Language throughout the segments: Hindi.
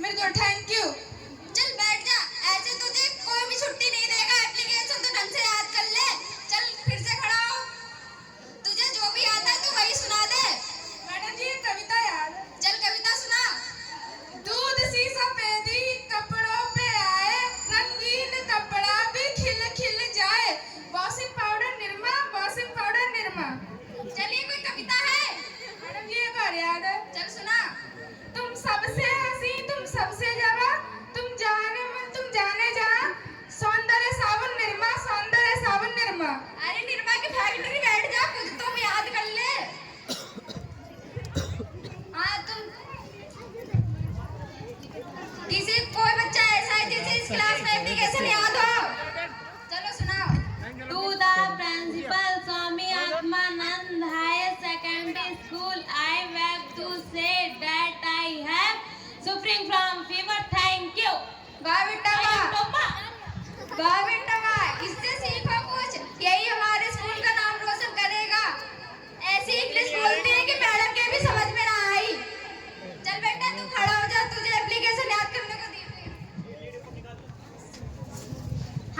मेरे को थैंक यू। चल बैठ जा, ऐसे तुझे कोई भी छुट्टी नहीं देगा। एप्लीकेशन तो ढंग से याद कर ले। चल फिर से खड़ा हो, तुझे जो भी आता है तू वही सुना दे। मैडम जी कविता याद। चल कविता सुना। दूध सी सफेदी कपड़ों पे आए, रंगीन कपड़ा भी खिल खिल जाए, washing powder Nirma, washing powder Nirma. चलिए कोई कविता है? मैडम जी एक और याद है। चल सुना। तुम सबसे हंसी तुम सबसे जवा, तुम जाने जहाँ, सौंदर्य साबुन निरमा, सौंदर्य साबुन निरमा। अरे निरमा की फैक्ट्री बैठ जा, कुछ तुम याद कर ले। हाँ तुम किसी कोई बच्चा ऐसा है जिसे इस क्लास में एप्लीकेशन याद हो? चलो सुनाओ। To the principal Swami Atmanand Higher Secondary School, I beg to say that I have suffering from fever. Thank you. वाह बेटा वाह, वाह बेटा वाह, इससे सीखो कुछ, यही हमारे स्कूल का नाम रोशन करेगा। ऐसी इंग्लिश बोलती है कि मैडम के भी समझ में ना आई। चल बेटा तू खड़ा हो जा, तुझे एप्लीकेशन याद करने को दी।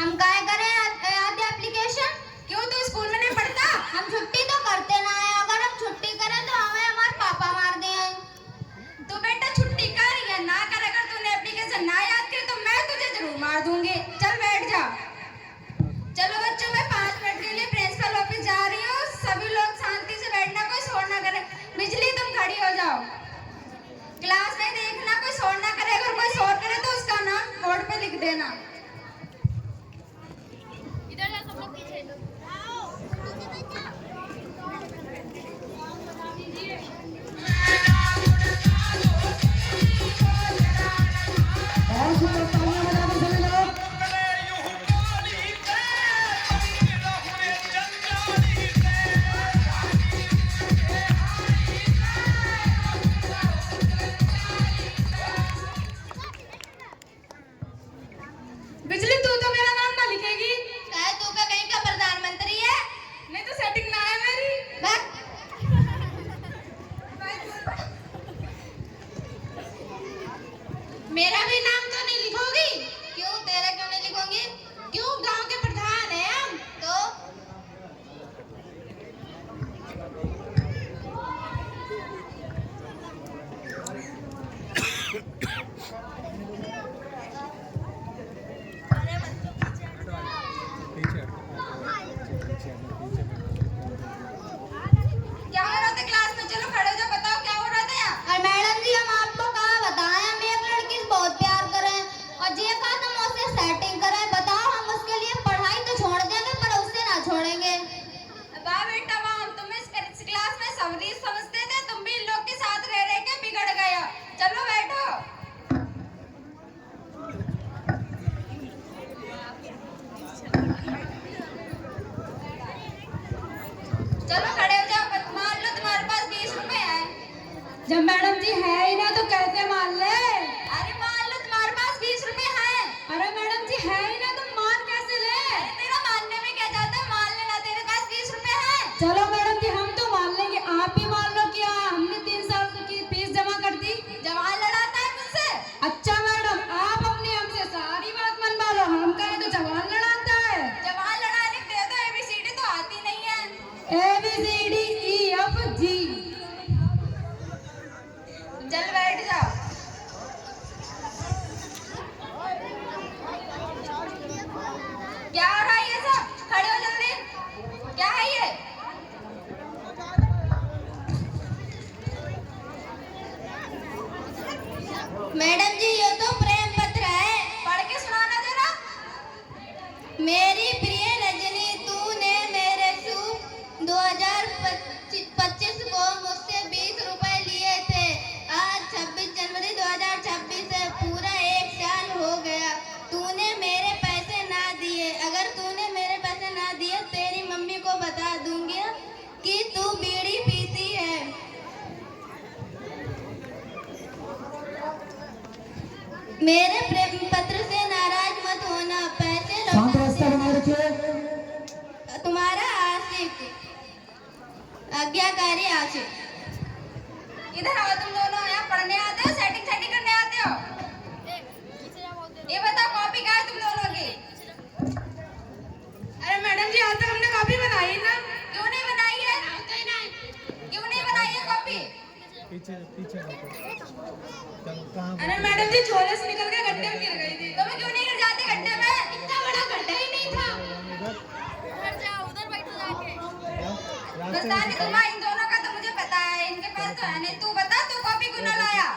हम काय करें याद एप्लीकेशन? क्यों तू स्कूल में नहीं पढ़ता? हम छुट्टी तो करते ना है, अगर हम छुट्टी करें तो हमें हमारे पापा मार दें। तू बेटा छुट्टी कर या ना कर, अगर तूने एप्लीकेशन ना याद करे तो मैं तुझे जरूर मार दूंगी। चल बैठ जा। चलो बच्चों मैं 5 मिनट के लिए प्रिंसिपल ऑफिस जा रही हूँ, सभी लोग शांति से बैठना, कोई शोर ना करे। बिजली तुम खड़ी हो जाओ, क्लास में देखना कोई शोर ना करे, अगर कोई शोर करे तो उसका नाम बोर्ड पे लिख देना। इधर जा सब लोग पीछे। बिजली तू तो मेरा नाम ना लिखेगी? काय तू का कहीं का प्रधानमंत्री है? नहीं तो सेटिंग ना है मेरी। बैठ। मेरा भी नाम तो नहीं लिखोगी? क्यों तेरा क्यों नहीं लिखोगी? क्यों, गांव के प्रधान हैं हम। तो क्या हो रहा था क्लास में? चलो खड़े हो जाओ, बताओ क्या हो रहा था यहाँ? और मैडम जी हम आपको कहा बताएं, हम एक लड़की से बहुत प्यार करें और जे कहा तुम उससे सेटिंग करें। बताओ हम उसके लिए पढ़ाई तो छोड़ देंगे पर उससे ना छोड़ेंगे। वाह बेटा वाह, हम तुम्हें इस क्लास में समझी समझते थे, तुम भी इन लोग के साथ रह रह के बिगड़ गए हो। चलो बैठो। चलो खड़े हो जाओ, मान लो तुम्हारे पास 20 रुपए है। जब मैडम जी है ही ना तो कैसे मान ले? अरे मान लो तुम्हारे पास 20 रुपए है। अरे मैडम जी है ही ना तो मान कैसे ले? अरे तेरा मानने में क्या जाता है, मान लेना, तेरे पास 20 रुपए है। चलो मैडम जी हम तो मान लेंगे, आप भी मान लो कि हमने 3 साल की फीस जमा कर दी। जवान लड़ाता है मुझसे। अच्छा मैडम आप अपने हमसे सारी बात मनवा लो, हम कहें तो जवान लड़ाता है। जवान लड़ाने के लिए तो ABCD तो आती नहीं है। ABCDEFG। चल बैठ जाओ। क्या हो रहा है ये सब? खड़े हो जल्दी। क्या है ये? मैडम जी ये तो प्रेम पत्र है। पढ़ के सुनाना जरा। मेरी प्रिय रजनी, तूने मेरे सु 2025 को मुझसे 20 रुपए लिए थे। आज 26 जनवरी 2026 है, पूरा 1 साल हो गया। तूने मेरे पैसे ना दिए, अगर तूने मेरे पैसे ना दिए तेरी मम्मी को बता दूंगी कि तू बीड़ी पीती है। मेरे प्रेम पत्र से नाराज मत होना, पैसे तुम्हारा आशिक, आज्ञाकारी आशिक। इधर आओ तुम दोनों, यहाँ पढ़ने आते हो सेटिंग सेटिंग करने आते हो? ये बताओ कॉपी कहाँ है तुम दोनों की? अरे मैडम जी आज तक हमने कॉपी बनाई ना। क्यों नहीं बनाई है? क्यों नहीं बनाई है कॉपी? पीछे पीछे कहाँ अरे मैडम जी झोले से निकल के गड्ढे में गिर गई थी। तुम्हें क्यों नहीं गिर जाते गड्ढे में? इतना बड़ा गड्ढा ही नहीं था। उधर बैठो जाके। रास्ते बस्तानी तुम्हारा इन दोनों का तो मुझे पता है, इनके पास तो है नहीं। तू बता, तू कॉपी क्यों ना लाया?